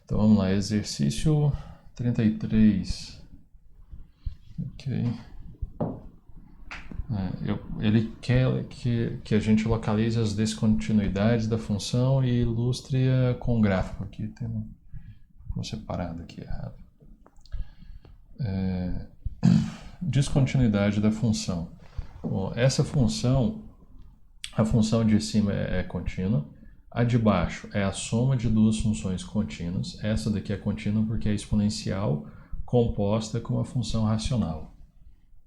Então vamos lá, exercício 33. Ok. Ele quer que a gente localize as descontinuidades da função e ilustre-a com gráfico. Aqui tem vou separado aqui errado. Descontinuidade da função. Bom, essa função, a função de cima é contínua, a de baixo é a soma de duas funções contínuas. Essa daqui é contínua porque é exponencial composta com uma função racional.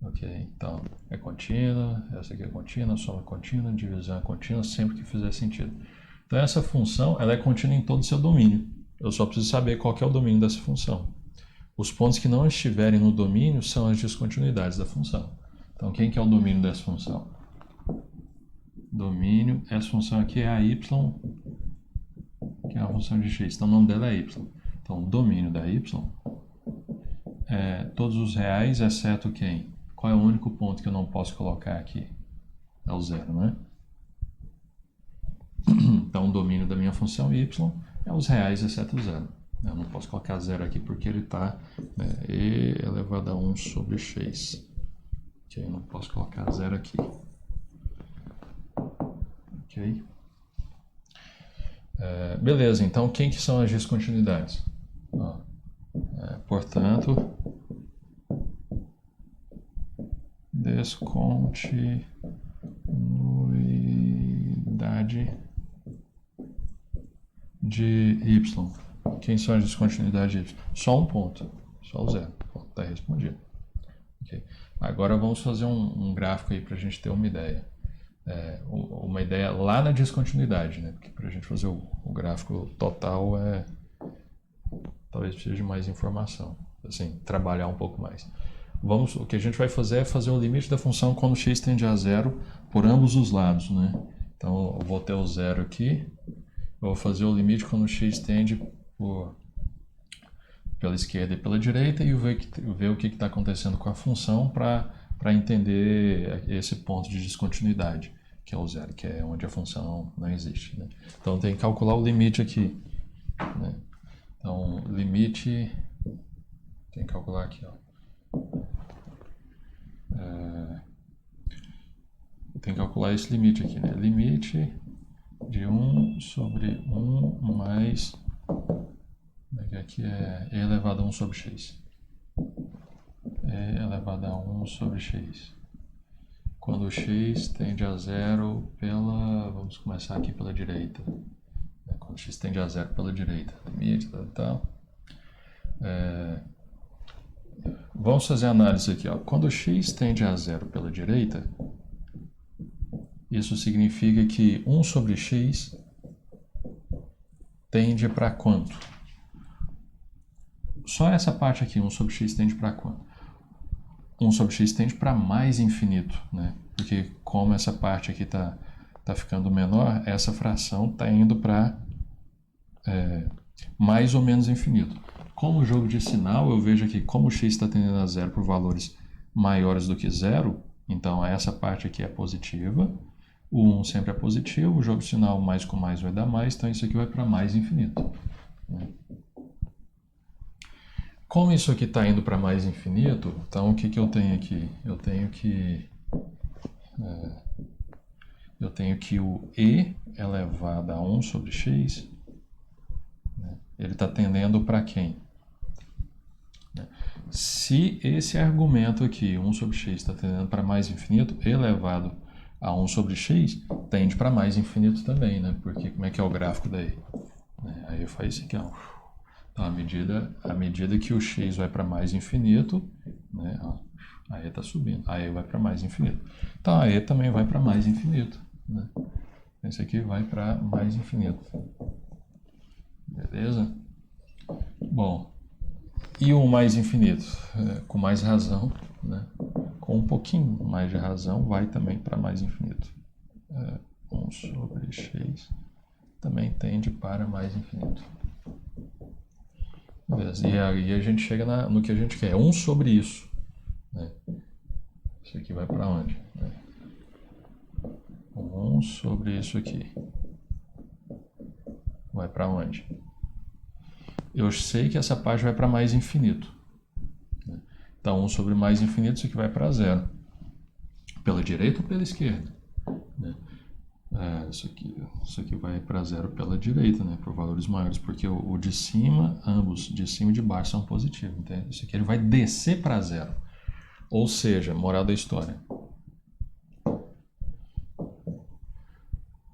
Ok, então é contínua, essa aqui é contínua, soma contínua, divisão é contínua, sempre que fizer sentido. Então essa função ela é contínua em todo o seu domínio. Eu só preciso saber qual que é o domínio dessa função. Os pontos que não estiverem no domínio são as descontinuidades da função. Então quem que é o domínio dessa função? Domínio, essa função aqui é a y, que é a função de x, então o nome dela é y. Então o domínio da y é todos os reais, exceto quem? Qual é o único ponto que eu não posso colocar aqui? É o zero, né? Então o domínio da minha função y é os reais, exceto o zero. Eu não posso colocar zero aqui porque ele está e elevado a 1 sobre x. Ok, eu não posso colocar zero aqui. Ok? Beleza, então quem que são as descontinuidades? Portanto, descontinuidade de y. Quem são as descontinuidades de y? Só um ponto, só o zero. Está respondido. Okay. Agora vamos fazer um gráfico aí para a gente ter uma ideia. Uma ideia lá na descontinuidade, né? Porque para a gente fazer o gráfico total talvez precise de mais informação, assim, trabalhar um pouco mais. O que a gente vai fazer é fazer o limite da função quando x tende a zero por ambos os lados, né? Então eu vou ter o zero aqui, eu vou fazer o limite quando x tende pela esquerda e pela direita e ver o que está acontecendo com a função para entender esse ponto de descontinuidade, que é o zero, que é onde a função não existe, né? Então tem que calcular o limite aqui, né? Então limite tem que calcular aqui, ó. Tem que calcular esse limite aqui, né? Limite de 1 sobre 1 mais aqui é e elevado a 1 sobre x. E elevado a 1 sobre x. Quando x tende a zero vamos começar aqui pela direita. Quando x tende a zero pela direita. Limite, tal. Vamos fazer a análise aqui, ó. Quando x tende a zero pela direita, isso significa que 1 sobre x tende para quanto? Só essa parte aqui, 1 sobre x tende para quanto? 1 sobre x tende para mais infinito, né? Porque como essa parte aqui tá ficando menor, essa fração está indo para mais ou menos infinito. Como jogo de sinal, eu vejo aqui como x está tendendo a zero por valores maiores do que zero, então essa parte aqui é positiva, o 1 sempre é positivo, o jogo de sinal mais com mais vai dar mais, então isso aqui vai para mais infinito, né? Como isso aqui está indo para mais infinito, então o que eu tenho aqui? Eu tenho que o e elevado a 1 sobre x, né, ele está tendendo para quem? Se esse argumento aqui, 1 sobre x, está tendendo para mais infinito, elevado a 1 sobre x, tende para mais infinito também, né? Porque como é que é o gráfico daí? Aí eu faço isso aqui, ó. Então, à medida que o x vai para mais infinito, né, ó, a e está subindo, a e vai para mais infinito. Então, a e também vai para mais infinito, né? Esse aqui vai para mais infinito. Beleza? Bom, e o mais infinito? Com mais razão, né? Com um pouquinho mais de razão, vai também para mais infinito. 1 sobre x também tende para mais infinito. Beleza. E aí a gente chega no que a gente quer, 1 sobre isso, né? Isso aqui vai para onde? 1 sobre isso aqui vai para onde? eu sei que essa parte vai para mais infinito. Né? Então, 1 sobre mais infinito, isso aqui vai para zero. Pela direita ou pela esquerda? Né? Isso aqui vai para zero pela direita, né? Por valores maiores, porque o de cima, ambos, de cima e de baixo, são positivos. Então, isso aqui ele vai descer para zero. Ou seja, moral da história.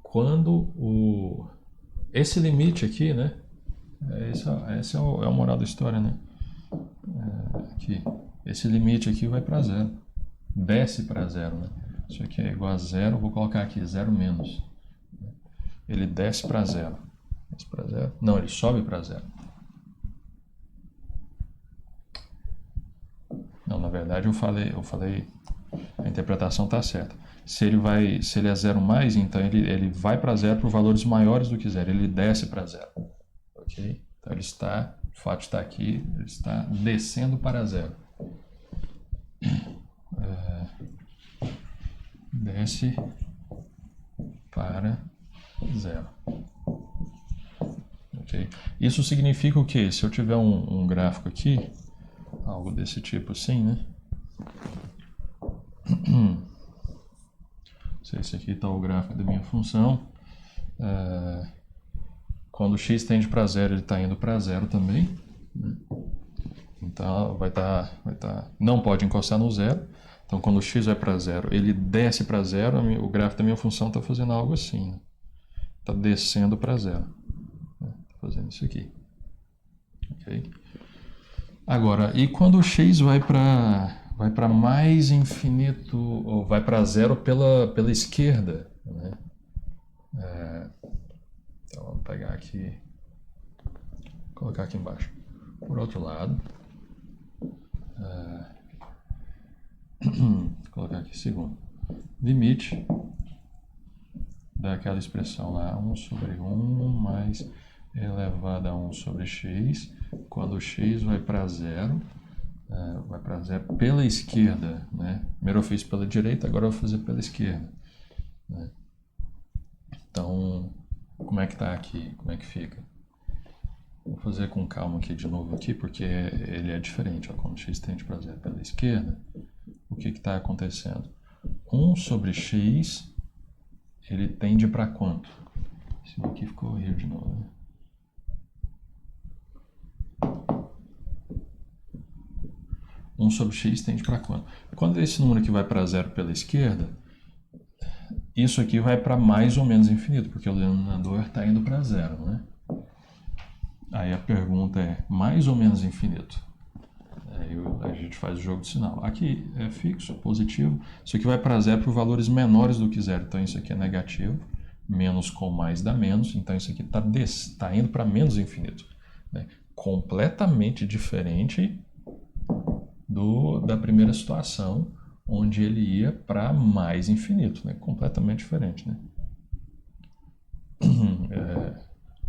Quando esse limite aqui, né? Esse é o moral da história, né? Aqui. Esse limite aqui vai para zero. Desce para zero, né? Isso aqui é igual a zero, vou colocar aqui, zero menos. Ele desce para zero. Desce para zero? Não, ele sobe para zero. Não, na verdade eu falei, a interpretação está certa. Se ele é zero mais, então ele vai para zero por valores maiores do que zero. Ele desce para zero. Ok? Então ele está, o fato está aqui, ele está descendo para zero. Desce para zero. Okay? Isso significa o quê? Se eu tiver um gráfico aqui, algo desse tipo assim, né? Se esse aqui está o gráfico da minha função. Quando x tende para zero, ele está indo para zero também. Né? Então vai tá, não pode encostar no zero. Então quando o x vai para zero, ele desce para zero, o gráfico da minha função está fazendo algo assim. Está descendo para zero. Está fazendo isso aqui. Ok? Agora, e quando o x vai para mais infinito, ou vai para zero pela esquerda, né? Então vamos pegar aqui, colocar aqui embaixo. Por outro lado, colocar aqui segundo. Limite daquela expressão lá, 1 sobre 1 mais elevado a 1 sobre x, quando o x vai para zero pela esquerda, né? Primeiro eu fiz pela direita, agora eu vou fazer pela esquerda. Né? Então, como é que tá aqui? Como é que fica? Vou fazer com calma aqui de novo aqui, porque ele é diferente. Ó, quando x tende para zero pela esquerda, o que está acontecendo? 1 sobre x, ele tende para quanto? Isso aqui ficou horrível de novo, né? Um sobre x tende para quanto? Quando esse número aqui vai para zero pela esquerda, isso aqui vai para mais ou menos infinito, porque o denominador está indo para zero, né? Aí a pergunta é mais ou menos infinito? Aí a gente faz o jogo de sinal. Aqui é fixo, positivo. Isso aqui vai para zero por valores menores do que zero. Então isso aqui é negativo. Menos com mais dá menos. Então isso aqui está indo para menos infinito. Né? Completamente diferente da primeira situação, onde ele ia para mais infinito. Né? Completamente diferente. Né?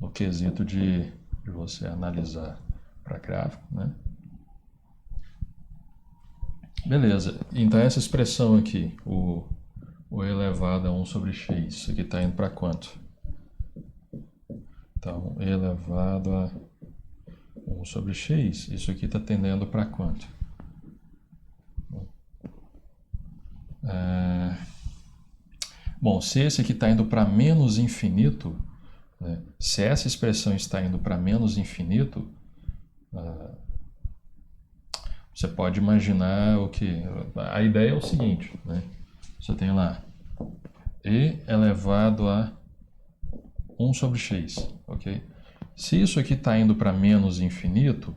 No quesito de você analisar para gráfico, né? Beleza, então essa expressão aqui, o elevado a 1 sobre x, isso aqui está indo para quanto? Então, elevado a 1 sobre x, isso aqui está tendendo para quanto? Bom, se esse aqui está indo para menos infinito, né, se essa expressão está indo para menos infinito, você pode imaginar o que? A ideia é o seguinte, né? Você tem lá e elevado a 1 sobre x, ok? Se isso aqui está indo para menos infinito,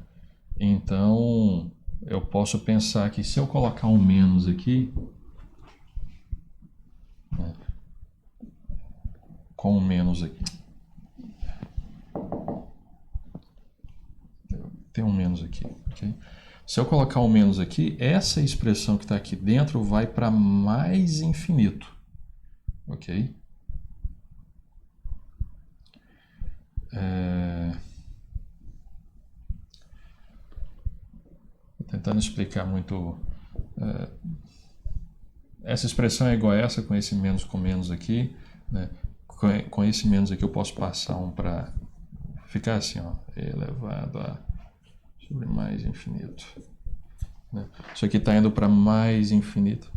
então eu posso pensar que se eu colocar um menos aqui, né, com um menos aqui, tem um menos aqui, ok? Se eu colocar um menos aqui, essa expressão que está aqui dentro vai para mais infinito, ok? Tentando explicar muito. Essa expressão é igual a essa, com esse menos com menos aqui. Né? Com esse menos aqui eu posso passar um para ficar assim, ó, elevado a sobre mais infinito. Né? Isso aqui está indo para mais infinito.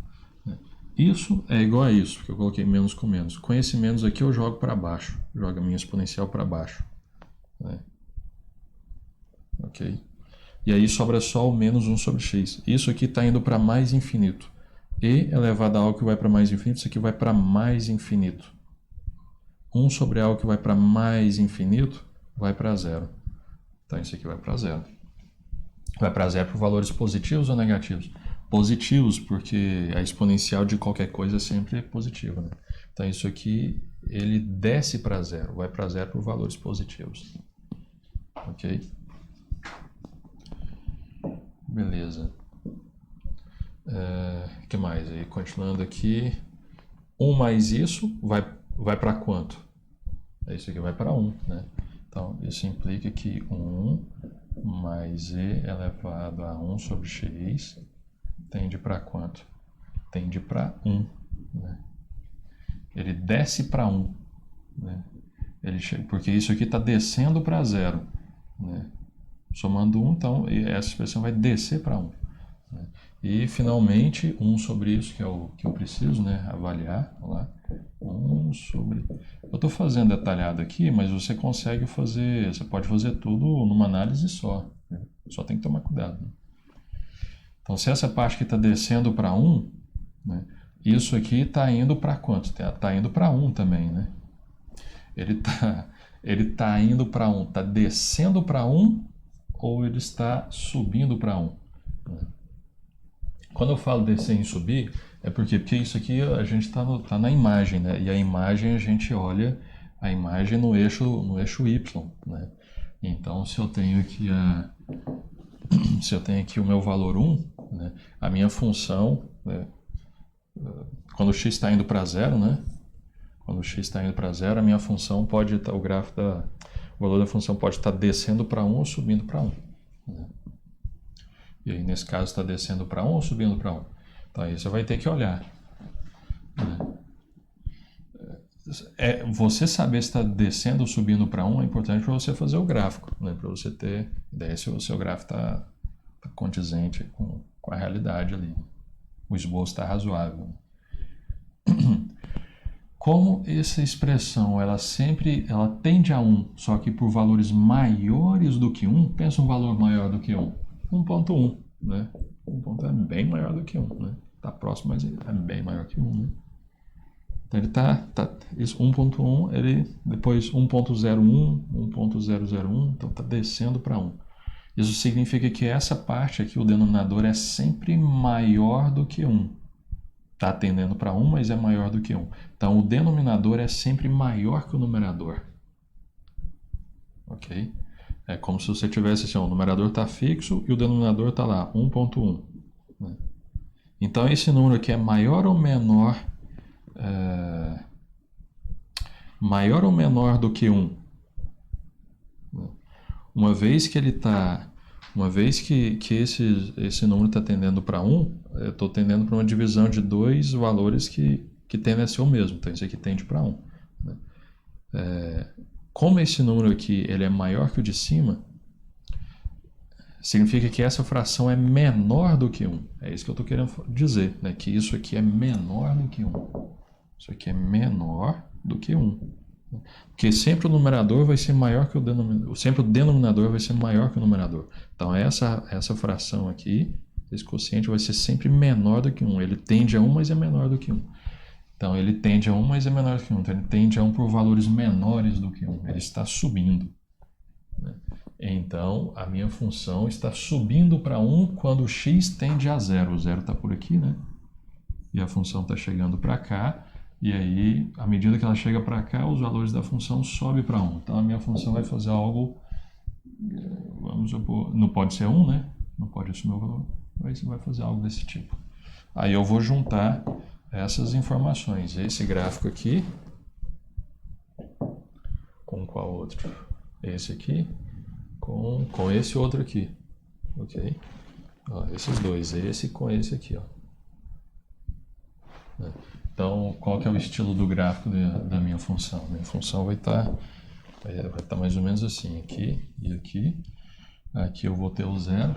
Né? Isso é igual a isso, porque eu coloquei menos com menos. Com esse menos aqui eu jogo para baixo, jogo a minha exponencial para baixo. Né? Ok? E aí sobra só o menos 1 sobre x. Isso aqui está indo para mais infinito. E elevado a algo que vai para mais infinito, isso aqui vai para mais infinito. 1 sobre algo que vai para mais infinito vai para zero. Então isso aqui vai para zero. Vai para zero por valores positivos ou negativos? Positivos, porque a exponencial de qualquer coisa sempre é positiva. Né? Então isso aqui, ele desce para zero, vai para zero por valores positivos. Ok? Beleza. Que mais? Aí, continuando aqui. 1 mais isso vai para quanto? Isso aqui vai para 1. Né? Então isso implica que 1 mais e elevado a 1 sobre x tende para quanto? Tende para 1. Né? Ele desce para 1. Né? Porque isso aqui está descendo para 0. Né? Somando 1, então essa expressão vai descer para 1. Né? E finalmente 1 sobre isso, que é o que eu preciso, né, avaliar. Lá. 1 sobre... Eu estou fazendo detalhado aqui, mas você consegue fazer, você pode fazer tudo numa análise só. Né? Só tem que tomar cuidado. Né? Então, se essa parte que está descendo para 1, né, isso aqui está indo para quanto? Está indo para 1 também, né? Ele tá indo para 1, está descendo para 1 ou ele está subindo para 1? Né? Quando eu falo descer e subir, porque isso aqui a gente está na imagem, né? E a imagem a gente olha a imagem no eixo Y, né? Então, se eu tenho aqui o meu valor 1, né? A minha função, né? Quando o x está indo para 0, né? Quando o x está indo para 0, a minha função pode estar, o valor da função pode estar descendo para 1 ou subindo para 1. Né? E aí, nesse caso, está descendo para 1 ou subindo para 1? Então, aí você vai ter que olhar. Né? Você saber se está descendo ou subindo para 1 é importante para você fazer o gráfico, né? Para você ter ideia se o seu gráfico está condizente com a realidade ali. O esboço está razoável. Como essa expressão ela tende a 1, só que por valores maiores do que 1, pensa um valor maior do que 1. 1.1, né? 1 é bem maior do que 1, né? Está próximo, mas é bem maior que 1, né? Então ele isso 1.1, ele depois 1.01, 1.001, então está descendo para 1. Isso significa que essa parte aqui, o denominador, é sempre maior do que 1. Está tendendo para 1, mas é maior do que 1. Então o denominador é sempre maior que o numerador. Ok? É como se você tivesse assim, o numerador está fixo e o denominador está lá, 1.1. Né? Então esse número aqui é maior ou menor do que 1? Uma vez que esse número está tendendo para 1, eu estou tendendo para uma divisão de dois valores que tendem a ser o mesmo. Então isso aqui tende para 1. Né? Como esse número aqui ele é maior que o de cima, significa que essa fração é menor do que 1. É isso que eu estou querendo dizer, né? Que isso aqui é menor do que 1. Isso aqui é menor do que 1. Porque sempre o numerador vai ser maior que o denominador. Sempre o denominador vai ser maior que o numerador. Então essa fração aqui, esse quociente vai ser sempre menor do que 1. Ele tende a 1, mas é menor do que 1. Então ele tende a 1, mas é menor do que 1. Então ele tende a 1 por valores menores do que 1. Ele está subindo. Né? Então a minha função está subindo para 1 quando o x tende a 0. O 0 está por aqui, né? E a função está chegando para cá. E aí, à medida que ela chega para cá, os valores da função sobem para 1. Então a minha função vai fazer algo, vamos supor, não pode ser 1, né? Não pode assumir o valor. Aí você vai fazer algo desse tipo. Aí eu vou juntar essas informações. Esse gráfico aqui, com qual outro? Esse aqui, com esse outro aqui. Ok? Ó, esses dois, esse com esse aqui, ó. Então, qual que é o estilo do gráfico da minha função? Minha função vai estar Vai estar mais ou menos assim, aqui e aqui. Aqui eu vou ter o 0.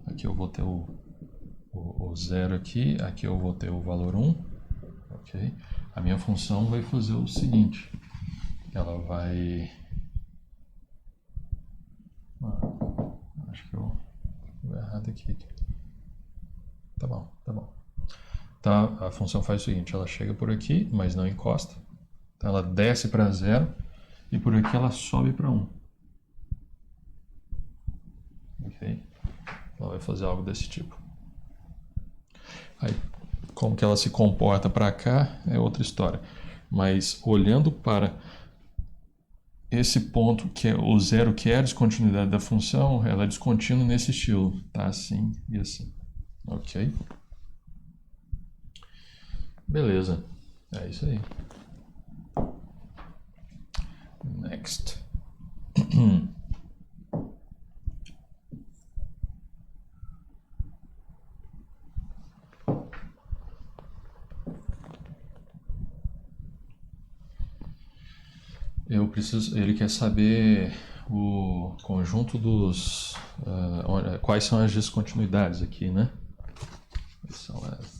Aqui eu vou ter o 0 aqui. Aqui eu vou ter o valor 1. Ok? A minha função vai fazer o seguinte. Ela vai... acho que eu vou errado aqui. Tá bom, tá bom. Tá, a função faz o seguinte, ela chega por aqui, mas não encosta. Então ela desce para 0 e por aqui ela sobe para 1. Ok? Ela vai fazer algo desse tipo. Aí, como que ela se comporta para cá é outra história. Mas olhando para esse ponto, que é o 0, que é a descontinuidade da função, ela é descontínua nesse estilo. Tá assim e assim. Ok? Beleza. É isso aí. Next. Ele quer saber o conjunto dos... quais são as descontinuidades aqui, né? Quais são as...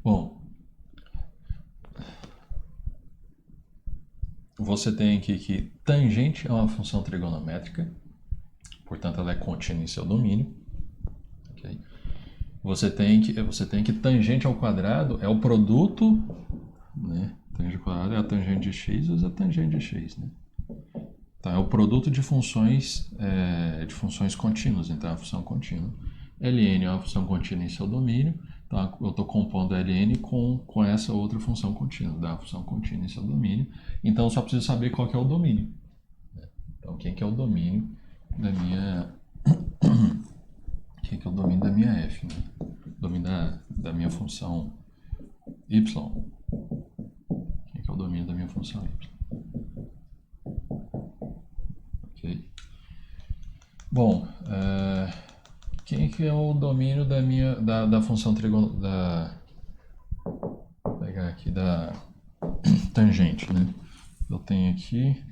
Bom, você tem aqui que tangente é uma função trigonométrica, portanto ela é contínua em seu domínio. Okay? Você tem que tangente ao quadrado é o produto, né? Tangente ao quadrado é a tangente de x vezes a tangente de x, né? Então, é o produto de funções contínuas, então é uma função contínua. Ln é uma função contínua em seu domínio, então eu estou compondo Ln com essa outra função contínua, da função contínua em seu domínio. Então eu só preciso saber qual que é o domínio. Então quem que é o domínio da minha... quem que é o domínio da minha f, né? O domínio da minha função y. Quem que é o domínio da minha função y? Ok. Bom, quem que é o domínio da função vou pegar aqui da tangente, né? Eu tenho aqui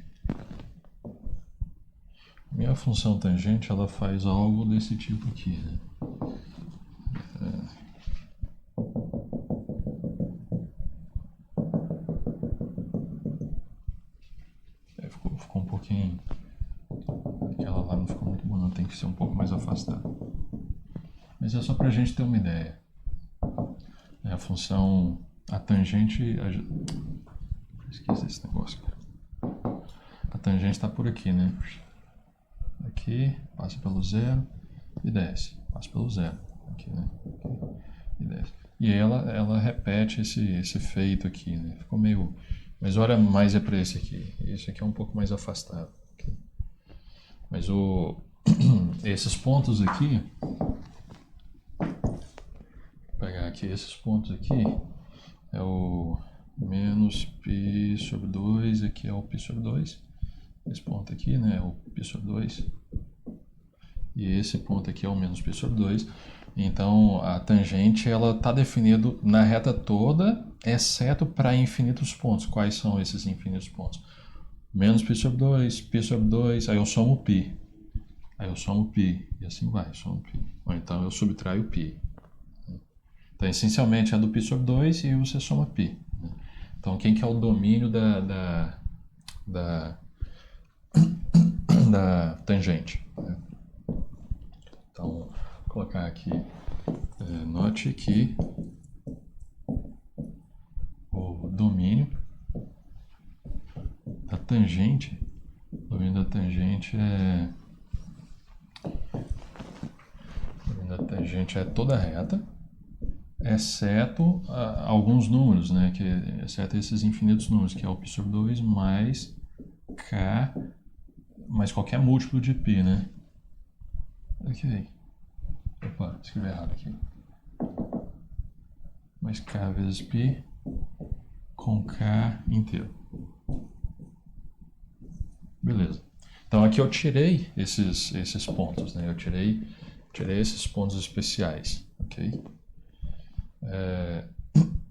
minha função tangente, ela faz algo desse tipo aqui, né? Ficou um pouquinho... aquela lá não ficou muito boa, não, tem que ser um pouco mais afastado. Mas é só para a gente ter uma ideia. A função, a tangente... esqueci esse negócio, cara. A tangente está por aqui, né? Aqui, passa pelo 0 e desce. Passa pelo 0. Aqui, né? Aqui, e desce. E aí ela repete esse feito aqui, né? Ficou meio... Mas olha mais é para esse aqui. Esse aqui é um pouco mais afastado. Okay? Mas esses pontos aqui... Vou pegar aqui esses pontos aqui. É o menos π sobre 2. Aqui é o π sobre 2. Esse ponto aqui, né? É o π sobre 2. E esse ponto aqui é o menos π sobre 2. Então, a tangente ela está definida na reta toda, exceto para infinitos pontos. Quais são esses infinitos pontos? Menos π sobre 2, π sobre 2, aí eu somo π. Aí eu somo π, e assim vai, somo π. Ou então eu subtraio π. Então, essencialmente, é do π sobre 2 e você soma π. Então, quem que é o domínio da tangente? Então, vou colocar aqui, note que o domínio da tangente, é toda reta, exceto alguns números, né, exceto esses infinitos números, que é o π sobre 2 mais k, mais qualquer múltiplo de π, né? Ok. Opa, escrevi errado aqui. Mais k vezes π com k inteiro. Beleza. Então aqui eu tirei esses pontos, né? Eu tirei esses pontos especiais, ok?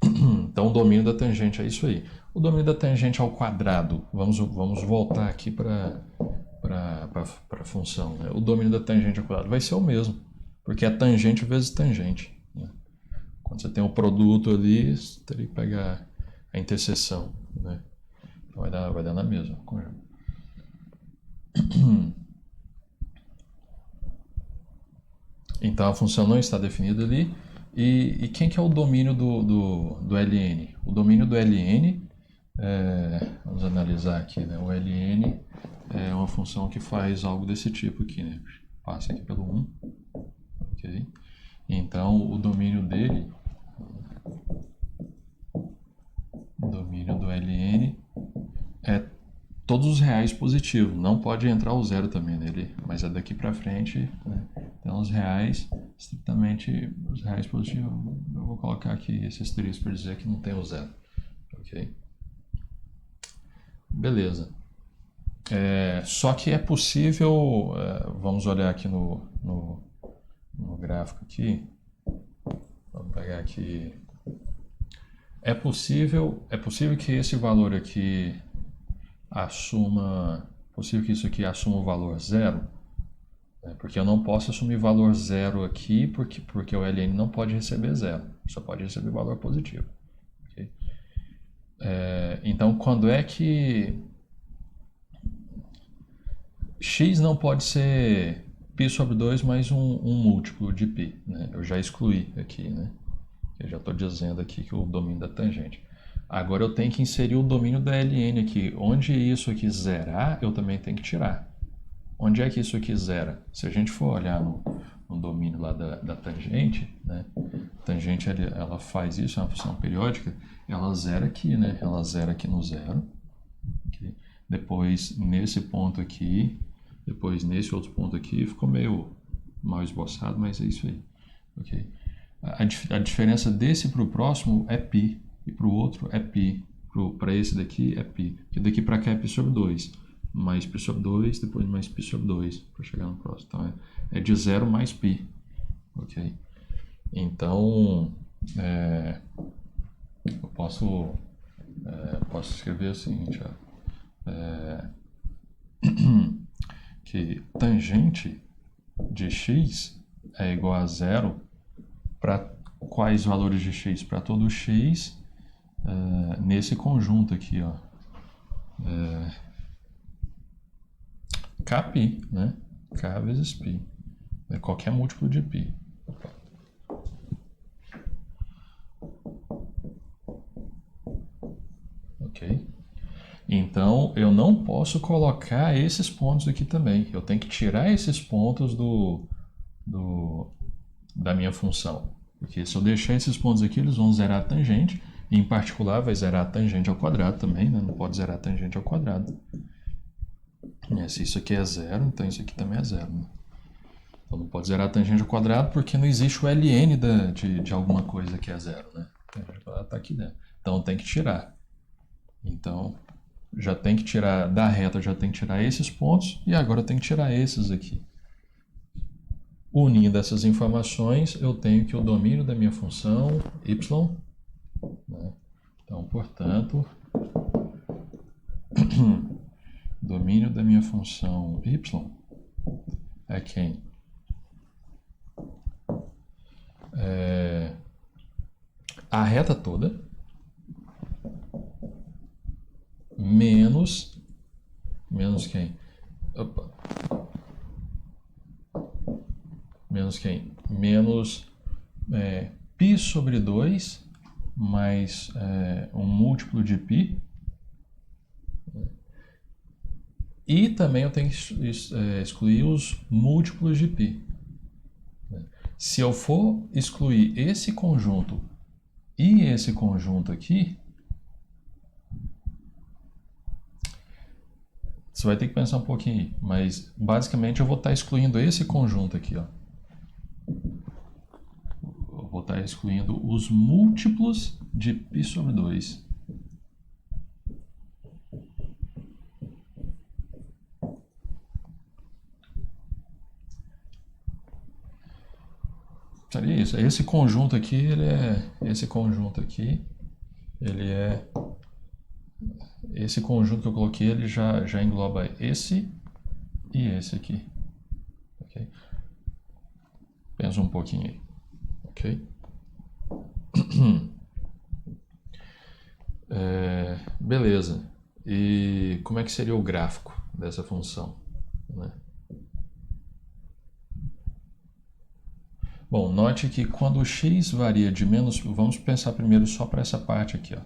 Então o domínio da tangente é isso aí. O domínio da tangente ao quadrado, vamos voltar aqui para a função, né? O domínio da tangente ao quadrado vai ser o mesmo, porque é tangente vezes tangente, né? Quando você tem um produto ali, você teria que pegar a interseção, né? Então vai dar na mesma. Então a função não está definida ali. E quem que é o domínio do Ln? O domínio do Ln, vamos analisar aqui, né? O Ln é uma função que faz algo desse tipo aqui, né? Passa aqui pelo 1, ok? Então o domínio dele, o domínio do Ln é todos os reais positivos, não pode entrar o zero também nele, mas é daqui para frente, né? Então os reais, estritamente os reais positivos, eu vou colocar aqui esses três para dizer que não tem o zero, ok? Beleza. Só que é possível, vamos olhar aqui no gráfico aqui, vamos pegar aqui, é possível que esse valor aqui possível que isso aqui assuma o valor zero, né? Porque eu não posso assumir valor zero aqui, porque o Ln não pode receber zero, só pode receber valor positivo. Okay? Então, quando é que x não pode ser π sobre 2 mais um múltiplo de π, né? Eu já excluí aqui, né? Eu já estou dizendo aqui que o domínio da tangente. Agora eu tenho que inserir o domínio da Ln aqui. Onde isso aqui zerar, eu também tenho que tirar. Onde é que isso aqui zera? Se a gente for olhar no domínio lá da tangente, né? Tangente ela faz isso, é uma função periódica, ela zera aqui, né? Ela zera aqui no zero. Okay? Depois nesse ponto aqui, depois nesse outro ponto aqui, ficou meio mal esboçado, mas é isso aí. Okay? A diferença desse para o próximo é π, e para o outro é π. Para esse daqui é π. E daqui para cá é π sobre 2. Mais π sobre 2, depois mais π sobre 2, para chegar no próximo. Então é de 0 mais π. Ok? Então, eu posso escrever o seguinte, que tangente de x é igual a 0 para quais valores de x? Para todo x nesse conjunto aqui, ó. Kπ, né? K vezes π. É qualquer múltiplo de π. Ok? Então, eu não posso colocar esses pontos aqui também. Eu tenho que tirar esses pontos da minha função. Porque se eu deixar esses pontos aqui, eles vão zerar a tangente. E, em particular, vai zerar a tangente ao quadrado também, né? Não pode zerar a tangente ao quadrado. Se isso aqui é zero, então isso aqui também é zero, né? Então não pode zerar a tangente ao quadrado porque não existe o Ln de alguma coisa que é zero, né? A tangente ao quadrado está aqui dentro. Então tem que tirar. Então já tem que tirar da reta, já tem que tirar esses pontos e agora tem que tirar esses aqui. Unindo essas informações, eu tenho que o domínio da minha função y, né? Então, portanto, domínio da minha função y é quem? A reta toda menos quem? Opa. Menos quem? Menos π sobre 2 mais um múltiplo de π. E também eu tenho que excluir os múltiplos de π. Se eu for excluir esse conjunto e esse conjunto aqui, você vai ter que pensar um pouquinho aí, mas basicamente eu vou estar excluindo esse conjunto aqui, ó. Eu vou estar excluindo os múltiplos de π sobre 2. seria isso. Esse conjunto aqui, esse conjunto aqui, ele é, esse conjunto que eu coloquei, ele já engloba esse e esse aqui, ok? Pensa um pouquinho aí, ok? Beleza. E como é que seria o gráfico dessa função, né? Bom, note que quando o x varia de menos... Vamos pensar primeiro só para essa parte aqui, ó.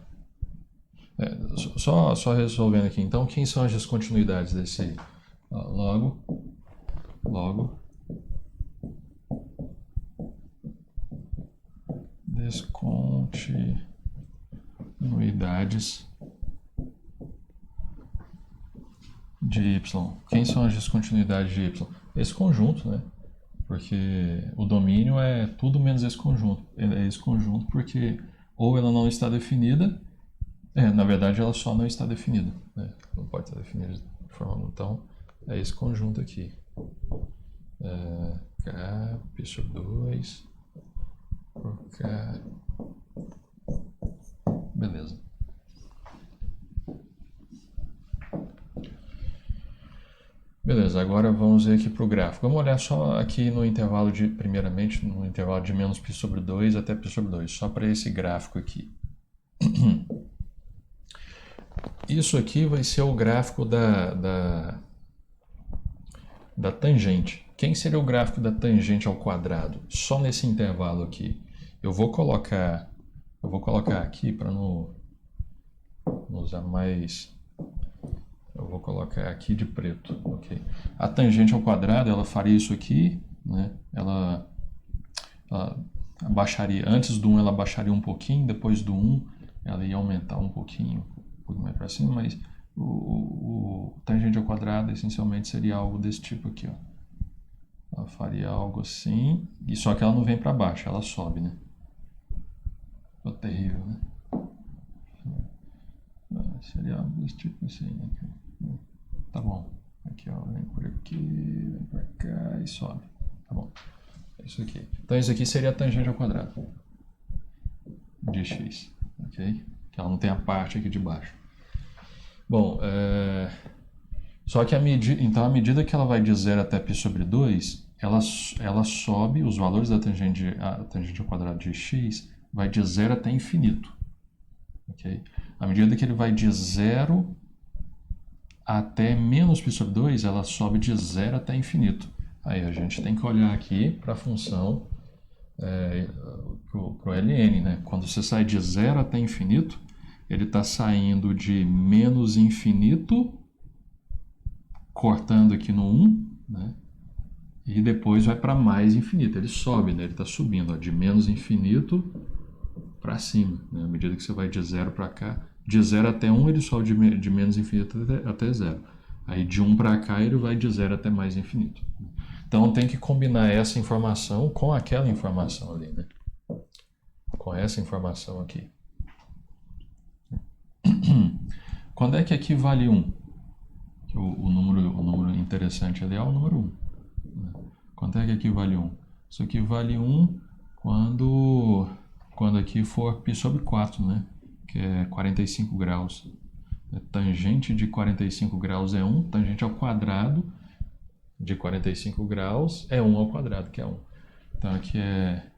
Só resolvendo aqui, então, quem são as descontinuidades desse... Logo, descontinuidades de y. Quem são as descontinuidades de y? Esse conjunto, né? Porque o domínio é tudo menos esse conjunto. É esse conjunto porque ou ela não está definida, na verdade ela só não está definida, né? Não pode estar definida de forma... Então, é esse conjunto aqui. K, π sobre 2, por K. Beleza. Beleza, agora vamos ver aqui para o gráfico. Vamos olhar só aqui no intervalo de, primeiramente, no intervalo de menos π sobre 2 até π sobre 2, só para esse gráfico aqui. Isso aqui vai ser o gráfico da tangente. Quem seria o gráfico da tangente ao quadrado? Só nesse intervalo aqui. Eu vou colocar aqui para não usar mais... Eu vou colocar aqui de preto, ok? A tangente ao quadrado, ela faria isso aqui, né? Ela abaixaria, antes do 1 ela abaixaria um pouquinho, depois do 1 ela ia aumentar um pouquinho mais para cima, mas o tangente ao quadrado essencialmente seria algo desse tipo aqui, ó. Ela faria algo assim, e só que ela não vem para baixo, ela sobe, né? É terrível, né? Seria algo desse tipo assim, né? Tá bom. Aqui, ó, vem por aqui, vem pra cá e sobe. Tá bom. É isso aqui. Então isso aqui seria a tangente ao quadrado de x, ok? Que ela não tem a parte aqui de baixo. Bom, só que então à medida que ela vai de 0 até π sobre 2, ela sobe, os valores da tangente ao quadrado de x vai de 0 até infinito, ok? À medida que ele vai de 0 até menos π sobre 2, ela sobe de 0 até infinito. Aí a gente tem que olhar aqui para a função, para o ln, né? Quando você sai de 0 até infinito, ele está saindo de menos infinito, cortando aqui no 1, né? E depois vai para mais infinito. Ele sobe, né? Ele está subindo, ó, de menos infinito para cima, né? À medida que você vai de 0 para cá, de 0 até 1 ele sobe de menos infinito até 0. Aí de 1 para cá ele vai de 0 até mais infinito. Então tem que combinar essa informação com aquela informação ali, né? Com essa informação aqui. Quando é que aqui vale 1? O número interessante ali é o número 1. Né? Quanto é que aqui vale 1? Isso aqui vale 1 quando aqui for π sobre 4, né? Que é 45 graus. Tangente de 45 graus é 1, tangente ao quadrado de 45 graus é 1 ao quadrado, que é 1. Então aqui é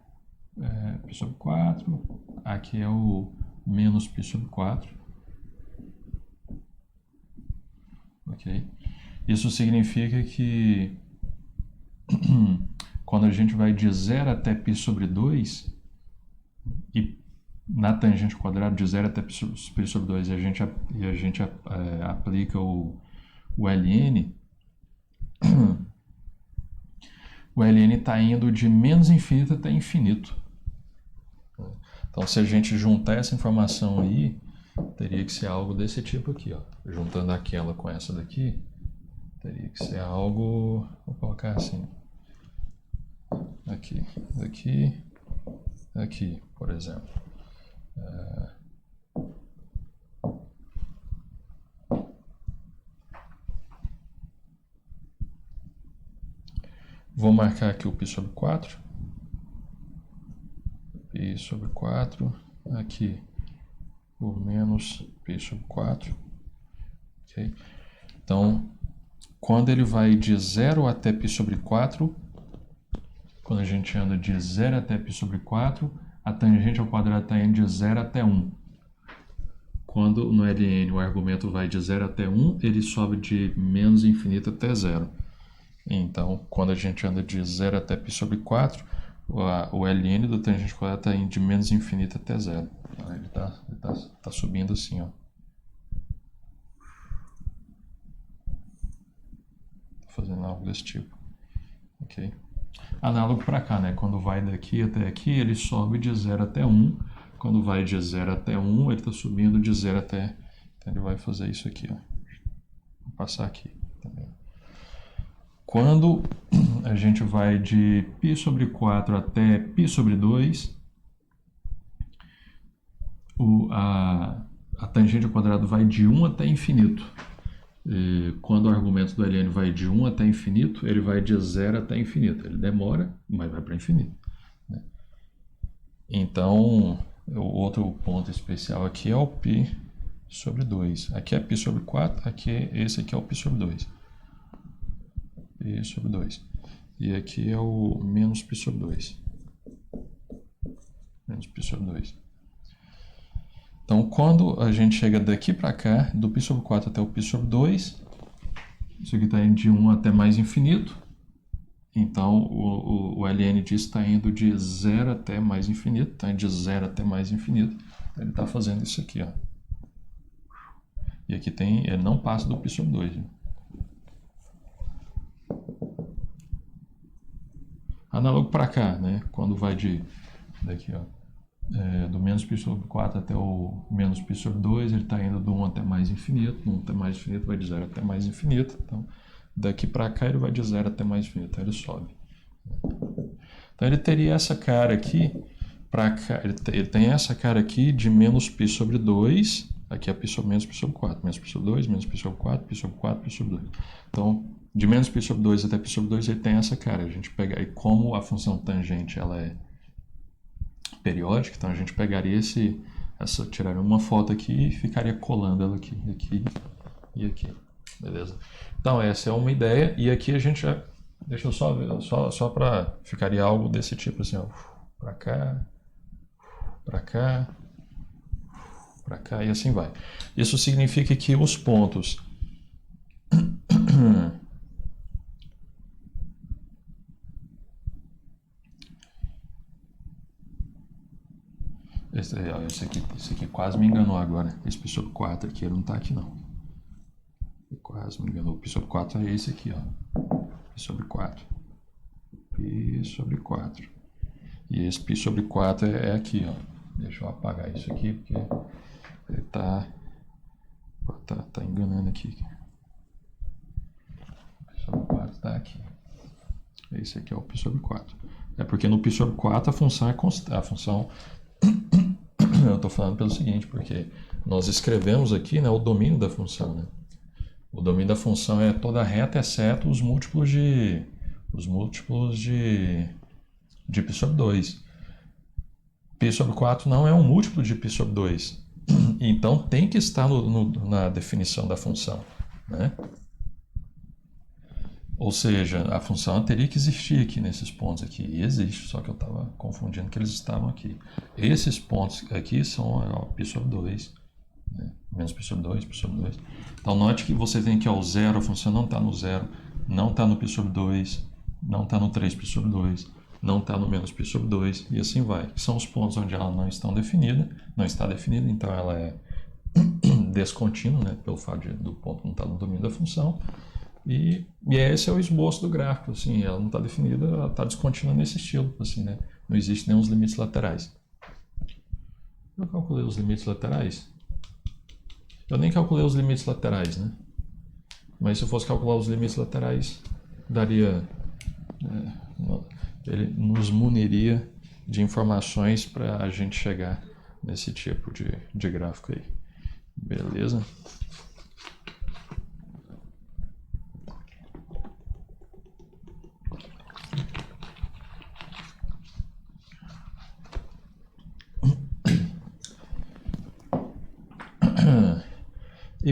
π sobre 4, aqui é o menos π sobre 4. Ok? Isso significa que quando a gente vai de 0 até π sobre 2, e na tangente ao quadrado de 0 até π sobre 2 e a gente aplica o ln, o ln está indo de menos infinito até infinito. Então, se a gente juntar essa informação aí, teria que ser algo desse tipo aqui, ó. Juntando aquela com essa daqui, teria que ser algo, vou colocar assim, aqui, aqui, por exemplo. Vou marcar aqui o π sobre 4. π sobre 4, aqui o menos π sobre 4. Okay? Então, quando ele vai de 0 até π sobre 4, quando a gente anda de 0 até π sobre 4, a tangente ao quadrado está indo de 0 até 1. Quando no ln o argumento vai de 0 até 1, ele sobe de menos infinito até 0. Então, quando a gente anda de 0 até π sobre 4, o ln do tangente ao quadrado está indo de menos infinito até 0. Então, ele tá subindo assim, ó. Fazendo algo desse tipo. Ok? Análogo para cá, né? Quando vai daqui até aqui, ele sobe de 0 até 1. Quando vai de 0 até 1, ele está subindo de 0 até... Então, ele vai fazer isso aqui, ó. Vou passar aqui também. Quando a gente vai de π sobre 4 até π sobre 2, a tangente ao quadrado vai de 1 até infinito. E quando o argumento do ln vai de 1 até infinito, ele vai de 0 até infinito. Ele demora, mas vai para infinito. Né? Então, o outro ponto especial aqui é o π sobre 2. Aqui é π sobre 4, esse aqui é o π sobre 2. Π sobre 2. E aqui é o menos π sobre 2. Menos π sobre 2. Então, quando a gente chega daqui para cá, do π sobre 4 até o π sobre 2, isso aqui está indo de 1 até mais infinito. Então, o ln disso está indo de 0 até mais infinito. Está indo de 0 até mais infinito. Então, ele está fazendo isso aqui, ó. E aqui tem, ele não passa do π sobre 2. Viu? Análogo para cá, né? Quando vai daqui, ó. Do menos π sobre 4 até o menos π sobre 2, ele está indo do 1 até mais infinito. Do 1 até mais infinito vai de 0 até mais infinito. Então, daqui para cá ele vai de 0 até mais infinito. Então, ele sobe. Então, ele teria essa cara aqui. Para cá, ele tem essa cara aqui de menos π sobre 2. Aqui é π sobre menos π sobre 4. Menos π sobre 2, menos π sobre 4, π sobre 4, π sobre 2. Então, de menos π sobre 2 até π sobre 2, ele tem essa cara. A gente pega, e como a função tangente ela é periódica, então a gente pegaria tiraria uma foto aqui e ficaria colando ela aqui e aqui, beleza? Então essa é uma ideia, e aqui a gente já, deixa eu só ver, só para, ficaria algo desse tipo assim, ó, para cá, para cá, para cá e assim vai. Isso significa que os pontos esse aqui quase me enganou agora. Esse π sobre 4 aqui, ele não está aqui não. Ele quase me enganou. O π sobre 4 é esse aqui, ó. π sobre 4. π sobre 4. E esse π sobre 4 é aqui, ó. Deixa eu apagar isso aqui, porque ele tá enganando aqui. O π sobre 4 está aqui. Esse aqui é o π sobre 4. É porque no π sobre 4 a função é constante. A função... Eu estou falando pelo seguinte, porque nós escrevemos aqui, né, o domínio da função. Né? O domínio da função é toda reta exceto os múltiplos de π sobre 2. π sobre 4 não é um múltiplo de π sobre 2. Então tem que estar na definição da função. Né? Ou seja, a função teria que existir aqui nesses pontos aqui. E existe, só que eu estava confundindo que eles estavam aqui. Esses pontos aqui são π sobre 2. Né? Menos π sobre 2, π sobre 2. Então note que você tem que ao zero, a função não está no zero, não está no π sobre 2, não está no 3π sobre 2, não está no menos π sobre 2, e assim vai. São os pontos onde ela não está definida, então ela é descontínua, né? Pelo fato do ponto não estar no domínio da função. E esse é o esboço do gráfico, assim, ela não está definida, ela está descontínua nesse estilo, assim, né? Não existe nenhum limites laterais. Eu calculei os limites laterais? Eu nem calculei os limites laterais, né? Mas se eu fosse calcular os limites laterais, daria... ele nos muniria de informações para a gente chegar nesse tipo de gráfico aí. Beleza?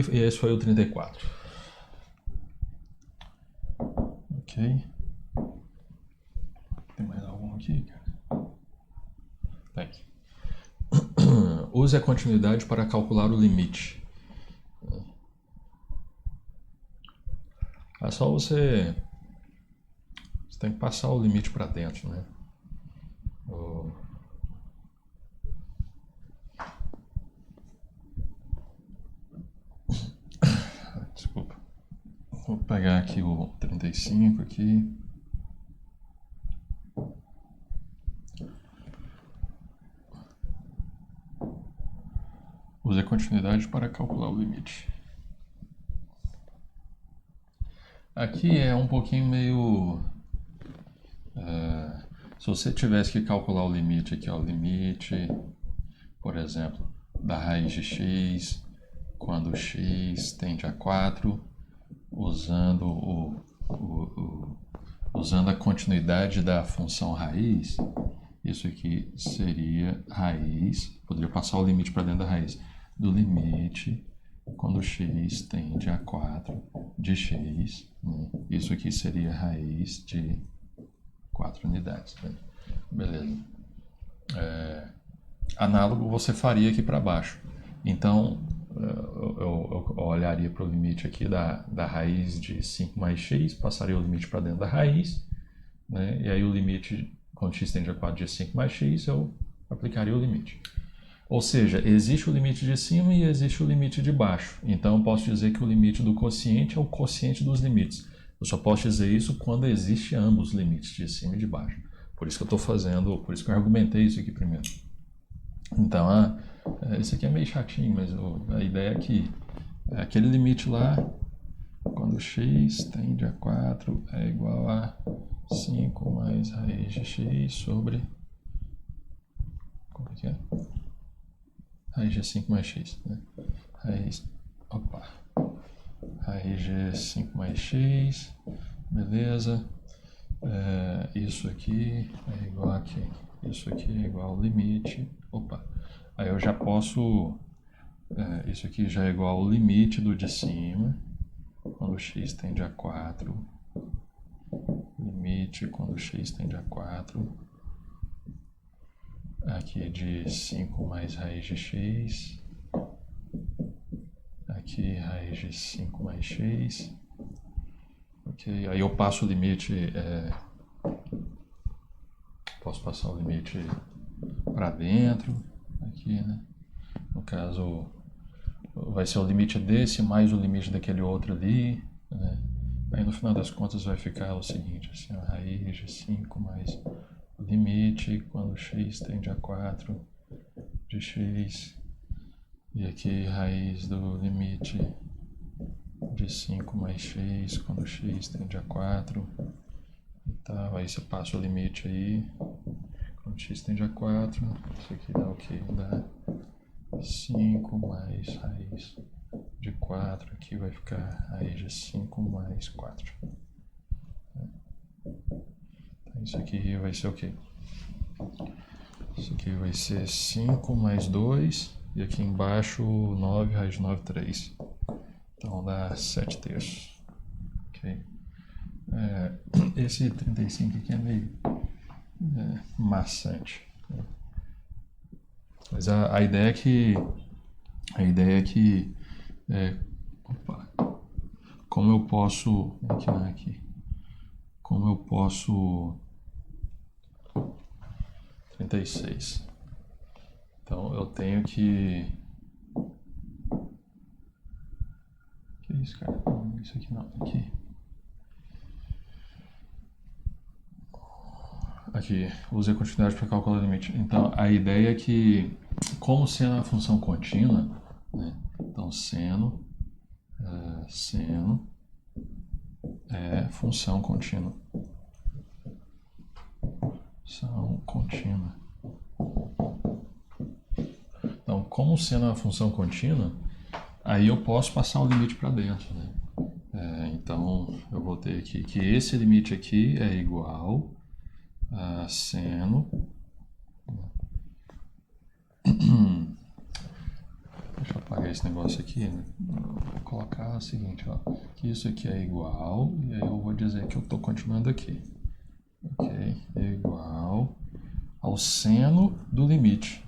E esse foi o 34. Ok. Tem mais algum aqui, cara? Tem. Use a continuidade para calcular o limite. É só você tem que passar o limite para dentro, né? Desculpa. Vou pegar aqui o 35 aqui. Use a continuidade para calcular o limite. Aqui é um pouquinho meio... se você tivesse que calcular o limite aqui, ó, o limite, por exemplo, da raiz de x, quando x tende a 4, usando usando a continuidade da função raiz, isso aqui seria raiz, poderia passar o limite para dentro da raiz, do limite quando x tende a 4 de x, né? Isso aqui seria raiz de 4 unidades, né? Beleza. Análogo você faria aqui para baixo. Então, eu olharia para o limite aqui da raiz de 5 mais x, passaria o limite para dentro da raiz, né? E aí o limite, quando x tende a 4 de 5 mais x, eu aplicaria o limite. Ou seja, existe o limite de cima e existe o limite de baixo. Então eu posso dizer que o limite do quociente é o quociente dos limites. Eu só posso dizer isso quando existe ambos os limites, de cima e de baixo. Por isso que eu estou fazendo, por isso que eu argumentei isso aqui primeiro. Então, isso aqui é meio chatinho, mas a ideia é que aquele limite lá, quando x tende a 4 é igual a 5 mais raiz de x sobre... Como é que é? Raiz de 5 mais x, né? Raiz de 5 mais x, beleza. Isso aqui é igual a quê? Isso aqui é igual ao limite. Aí eu já posso... isso aqui já é igual ao limite do de cima, quando x tende a 4. Limite quando x tende a 4. Aqui de 5 mais raiz de x. Aqui raiz de 5 mais x. Ok, aí eu passo o limite... posso passar o limite para dentro. Aqui, né? No caso, vai ser o limite desse mais o limite daquele outro ali, né? Aí no final das contas vai ficar o seguinte, assim, a raiz de 5 mais o limite quando x tende a 4 de x, e aqui raiz do limite de 5 mais x quando x tende a 4 e tal. Aí você passa o limite aí, quando x tende a 4, isso aqui dá o que? Dá 5 mais raiz de 4, aqui vai ficar raiz de 5 mais 4. Então, isso aqui vai ser o quê? Isso aqui vai ser 5 mais 2, e aqui embaixo 9, raiz de 9, 3. Então dá 7 terços. Ok? Esse 35 aqui é meio maçante. Mas a ideia é que como eu posso como eu posso 36. Então eu tenho que isso, cara? Não, isso aqui não, aqui, use a continuidade para calcular o limite. Então, a ideia é que, como seno é uma função contínua, né? Então, seno é função contínua. Função contínua. Então, como seno é uma função contínua, aí eu posso passar o limite para dentro, né? Então, eu vou ter aqui que esse limite aqui é igual a seno Deixa eu apagar esse negócio aqui, né? Vou colocar o seguinte, ó, que isso aqui é igual, e aí eu vou dizer que eu estou continuando aqui. Ok, é igual ao seno do limite.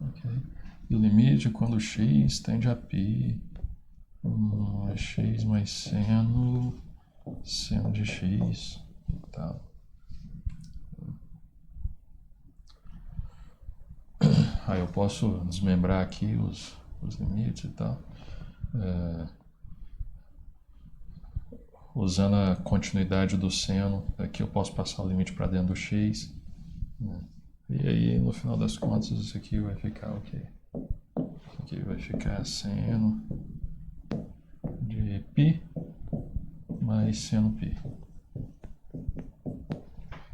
Ok, e o limite quando x tende a π, x mais seno de x e tal. Aí eu posso desmembrar aqui os limites e tal. Usando a continuidade do seno, aqui eu posso passar o limite para dentro do x. Né? E aí, no final das contas, isso aqui vai ficar o quê? Isso aqui vai ficar seno de π mais seno π.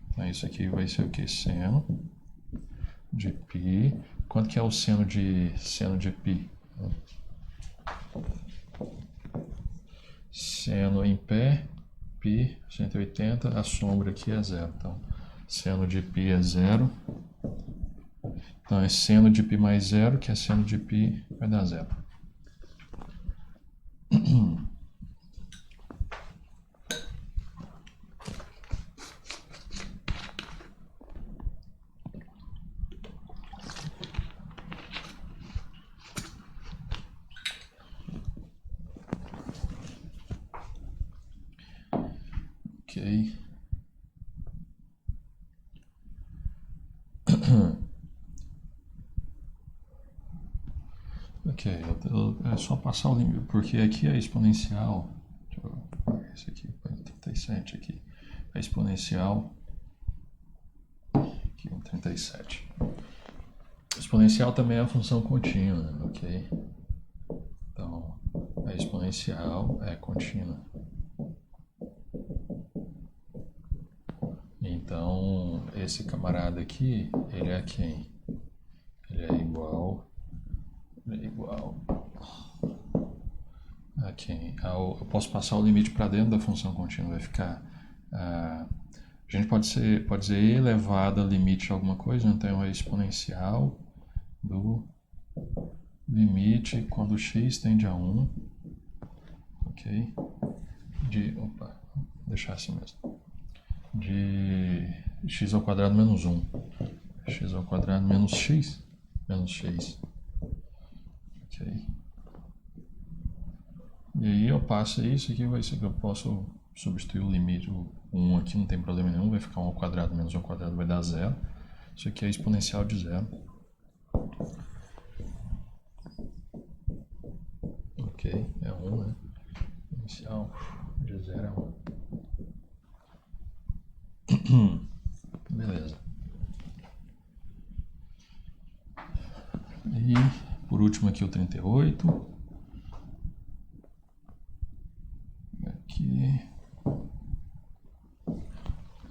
Então, isso aqui vai ser o quê? Seno de π. Quanto que é o seno de π? Seno em pé, π, 180, a sombra aqui é zero. Então, seno de π é zero. Então, é seno de π mais zero, que é seno de π, vai dar zero. Ok. Ok, é só passar o limite, porque aqui é exponencial. Deixa eu apagar isso aqui, 37 aqui. É exponencial. Aqui, 37. Exponencial também é a função contínua, ok? Então, a exponencial é contínua. Então, esse camarada aqui, ele é quem? Ele é igual a quem? Eu posso passar o limite para dentro da função contínua, vai ficar... a gente pode dizer e elevado a limite a alguma coisa, então é exponencial do limite quando x tende a 1, ok? Opa, vou deixar assim mesmo. De x ao quadrado menos 1. X ao quadrado menos x. Ok. E aí eu passo isso aqui, vai ser que eu posso substituir o limite, o 1 aqui não tem problema nenhum, vai ficar 1 ao quadrado menos 1 ao quadrado vai dar zero. Isso aqui é exponencial de zero. Ok, é 1, né? Exponencial de zero é 1. Beleza. E por último aqui o 38. Aqui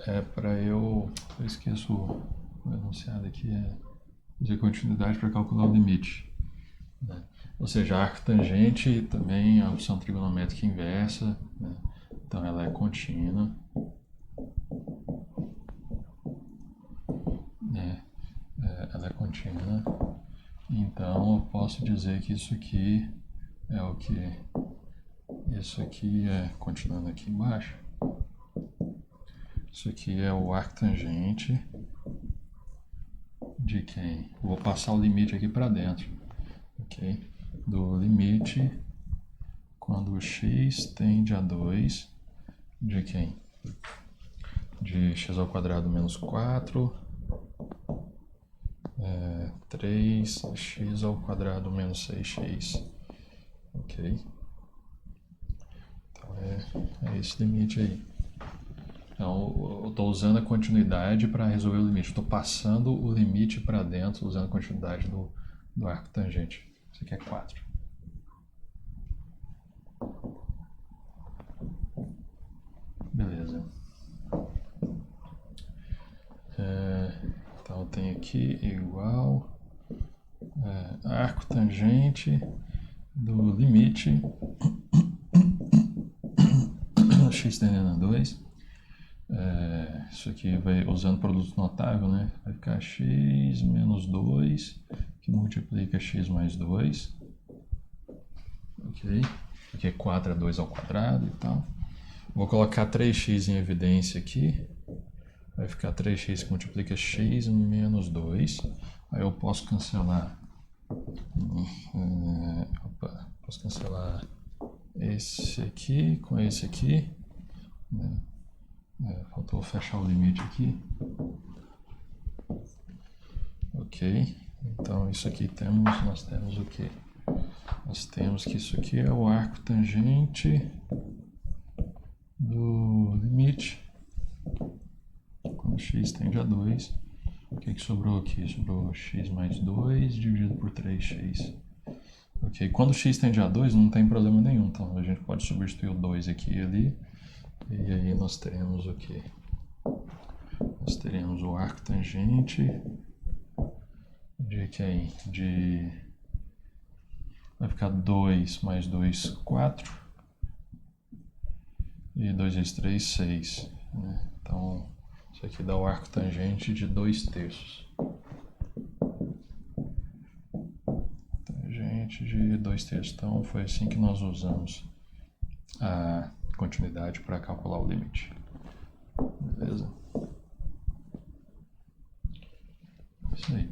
é para eu esqueço o enunciado aqui, é fazer continuidade para calcular o limite. Né? Ou seja, a arctangente também a opção trigonométrica inversa, né? Então ela é contínua. Né? Ela é contínua. Então eu posso dizer que isso aqui é o que? Isso aqui é, continuando aqui embaixo, isso aqui é o arctangente de quem? Vou passar o limite aqui para dentro, ok? Do limite quando x tende a 2 de quem? De x ao quadrado menos 4, 3x ao quadrado menos 6x, ok? Então é esse limite aí. Então, eu estou usando a continuidade para resolver o limite. Estou passando o limite para dentro usando a continuidade do arco tangente. Isso aqui é 4. Beleza. Então, eu tenho aqui igual arco tangente do limite x tendendo a 2. Isso aqui vai usando produto notável, né? Vai ficar x menos 2, que que multiplica x mais 2, ok? Porque 4 é 2 ao quadrado e tal. Vou colocar 3x em evidência aqui. Vai ficar 3x que multiplica x menos 2. Aí eu posso cancelar. Posso cancelar esse aqui com esse aqui. Faltou fechar o limite aqui. Ok. Então isso aqui nós temos o quê? Nós temos que isso aqui é o arco tangente do limite quando x tende a 2. O que sobrou aqui? Sobrou x mais 2 dividido por 3x. Ok, quando x tende a 2 não tem problema nenhum, então a gente pode substituir o 2 aqui e ali. E aí nós teremos o quê? Nós teremos o arco tangente de quem? Vai ficar 2 mais 2, 4. E 2 vezes 3, 6. Né? Então, isso aqui dá o arco tangente de 2/3. Tangente de 2/3. Então, foi assim que nós usamos a continuidade para calcular o limite. Beleza? Isso aí.